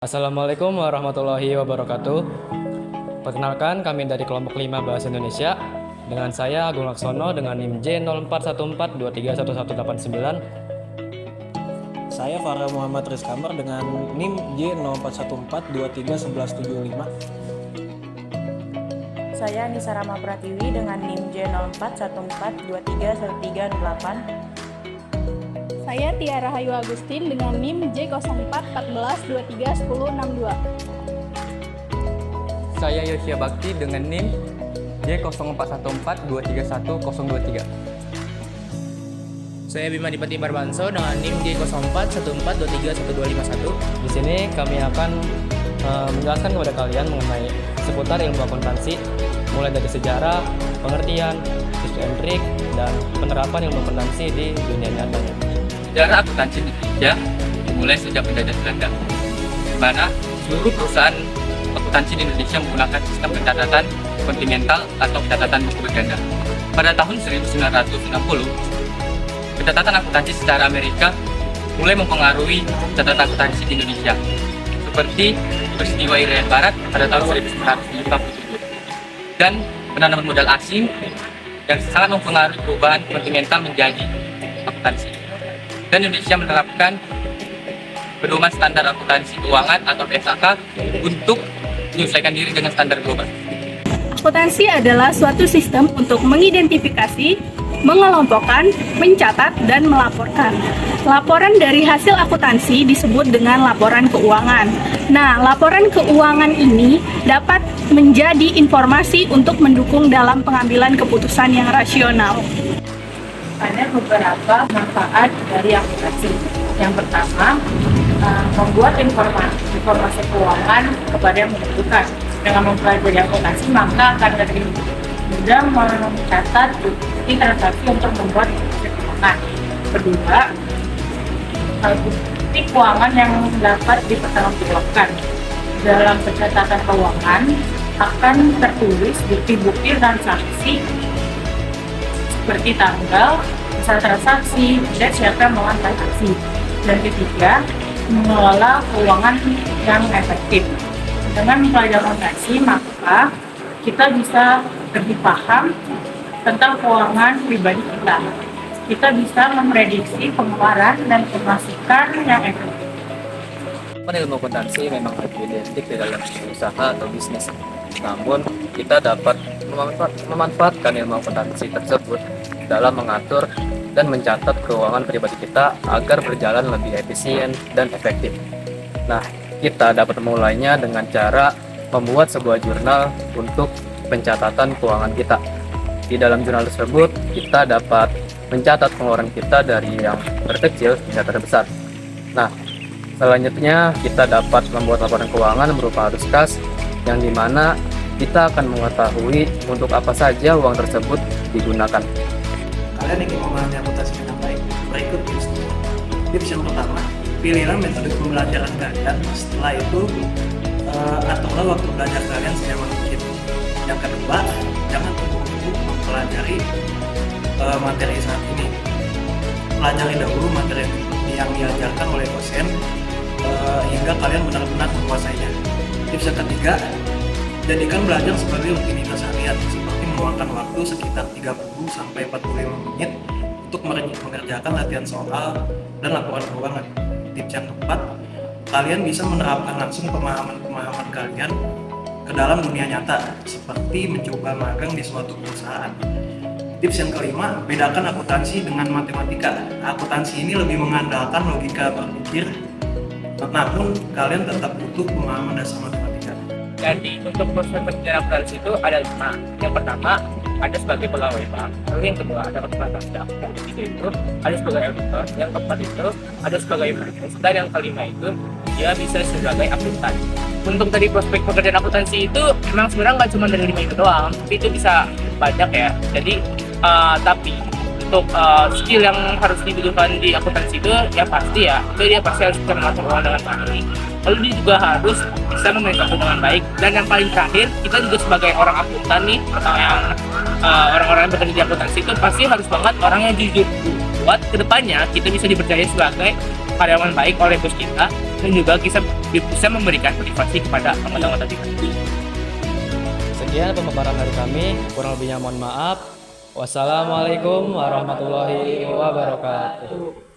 Assalamualaikum warahmatullahi wabarakatuh. Perkenalkan, kami dari kelompok 5 Bahasa Indonesia. Dengan saya Agung Laksono dengan NIM J0414231189. Saya Farah Muhammad Rizkamar dengan NIM J0414231175. Saya Nisa Rama Pratiwi dengan NIM J0414231308. Saya Tiara Hayu Agustin dengan NIM J0414231062. Saya Yosia Bakti dengan NIM J0414231023. Saya Bima Dipati Barbanso dengan NIM J0414231251. Di sini kami akan menjelaskan kepada kalian mengenai seputar ilmu akuntansi, mulai dari sejarah, pengertian, tips and trik, dan penerapan ilmu akuntansi di dunia nyata. Sejarah akuntansi Indonesia dimulai sejak penjajahan Belanda, di mana seluruh perusahaan akuntansi di Indonesia menggunakan sistem pencatatan kontinental atau pencatatan buku berganda. Pada tahun 1960, pencatatan akuntansi secara Amerika mulai mempengaruhi catatan akuntansi di Indonesia, seperti peristiwa Irian Barat pada tahun 1957 dan penanaman modal asing yang sangat mempengaruhi perubahan kontinental menjadi akuntansi. Dan Indonesia menerapkan pedoman standar akuntansi keuangan atau PSAK untuk menyesuaikan diri dengan standar global. Akuntansi adalah suatu sistem untuk mengidentifikasi, mengelompokkan, mencatat, dan melaporkan. Laporan dari hasil akuntansi disebut dengan laporan keuangan. Nah, laporan keuangan ini dapat menjadi informasi untuk mendukung dalam pengambilan keputusan yang rasional. Ada beberapa manfaat dari akuntansi. Yang pertama, membuat informasi keuangan kepada yang membutuhkan. Dengan mempelajari akuntansi, maka akan lebih mudah mencatat bukti transaksi untuk membuat informasi keuangan. Kedua, bukti keuangan yang dapat dipertanggungjawabkan. Dalam pencatatan keuangan akan tertulis bukti-bukti transaksi seperti tanggal, misal transaksi, dan siapa yang melakukan transaksi. Dan ketiga, mengelola keuangan yang efektif. Dengan mempelajari akuntansi, maka kita bisa lebih paham tentang keuangan pribadi kita. Kita bisa memprediksi pengeluaran dan pemasukan yang efektif. Ilmu akuntansi memang identik di dalam usaha atau bisnis. Namun, kita dapat memanfaatkan ilmu akuntansi tersebut dalam mengatur dan mencatat keuangan pribadi kita agar berjalan lebih efisien dan efektif. Nah, kita dapat memulainya dengan cara membuat sebuah jurnal untuk pencatatan keuangan kita. Di dalam jurnal tersebut, kita dapat mencatat pengeluaran kita dari yang terkecil hingga terbesar. Nah, selanjutnya kita dapat membuat laporan keuangan berupa arus kas yang dimana kita akan mengetahui untuk apa saja uang tersebut digunakan. Kalian ingin memahami akuntansi dengan baik? Berikut tipsnya. Tips yang pertama, pilihlah metode pembelajaran kalian. Setelah itu, aturlah waktu belajar kalian sejauh mungkin. Yang kedua, jangan terburu-buru mempelajari materi saat ini. Pelajari dahulu materi yang diajarkan oleh dosen hingga kalian benar-benar menguasainya. Tips yang ketiga, jadikan belajar sebagai rutinitas harian, seperti meluangkan waktu sekitar 30-45 menit untuk mengerjakan latihan soal dan laporan keuangan. Tips yang keempat, kalian bisa menerapkan langsung pemahaman kalian ke dalam dunia nyata, seperti mencoba magang di suatu perusahaan. Tips yang kelima, bedakan akuntansi dengan matematika. Akuntansi ini lebih mengandalkan logika berpikir, namun kalian tetap butuh pemahaman dasar matematika. Jadi untuk proses pekerjaan akuntansi itu ada 5. Yang pertama ada sebagai pegawai bank, lalu yang kedua ada petugas daftar, yang ketiga itu ada sebagai auditor, yang keempat itu ada sebagai penulis, dan yang kelima itu dia bisa sebagai akuntan. Untuk dari prospek pekerjaan akuntansi itu memang sebenarnya nggak cuma dari 5 itu doang, tapi itu bisa banyak ya. Jadi tapi untuk skill yang harus dibutuhkan di akuntansi itu ya pasti dia pasti harus bisa mengatur uang dengan baik. Lalu dia juga harus bisa memanage waktu dengan baik. Dan yang paling terakhir, kita juga sebagai orang akuntan nih, atau yang orang-orang yang bekerja di akuntansi itu pasti harus banget orang yang jujur. Buat kedepannya kita bisa dipercaya sebagai karyawan baik oleh bos kita dan juga bisa memberikan motivasi kepada anggota-anggota tim. Sekian pemaparan dari kami, kurang lebihnya mohon maaf. Wassalamualaikum warahmatullahi wabarakatuh.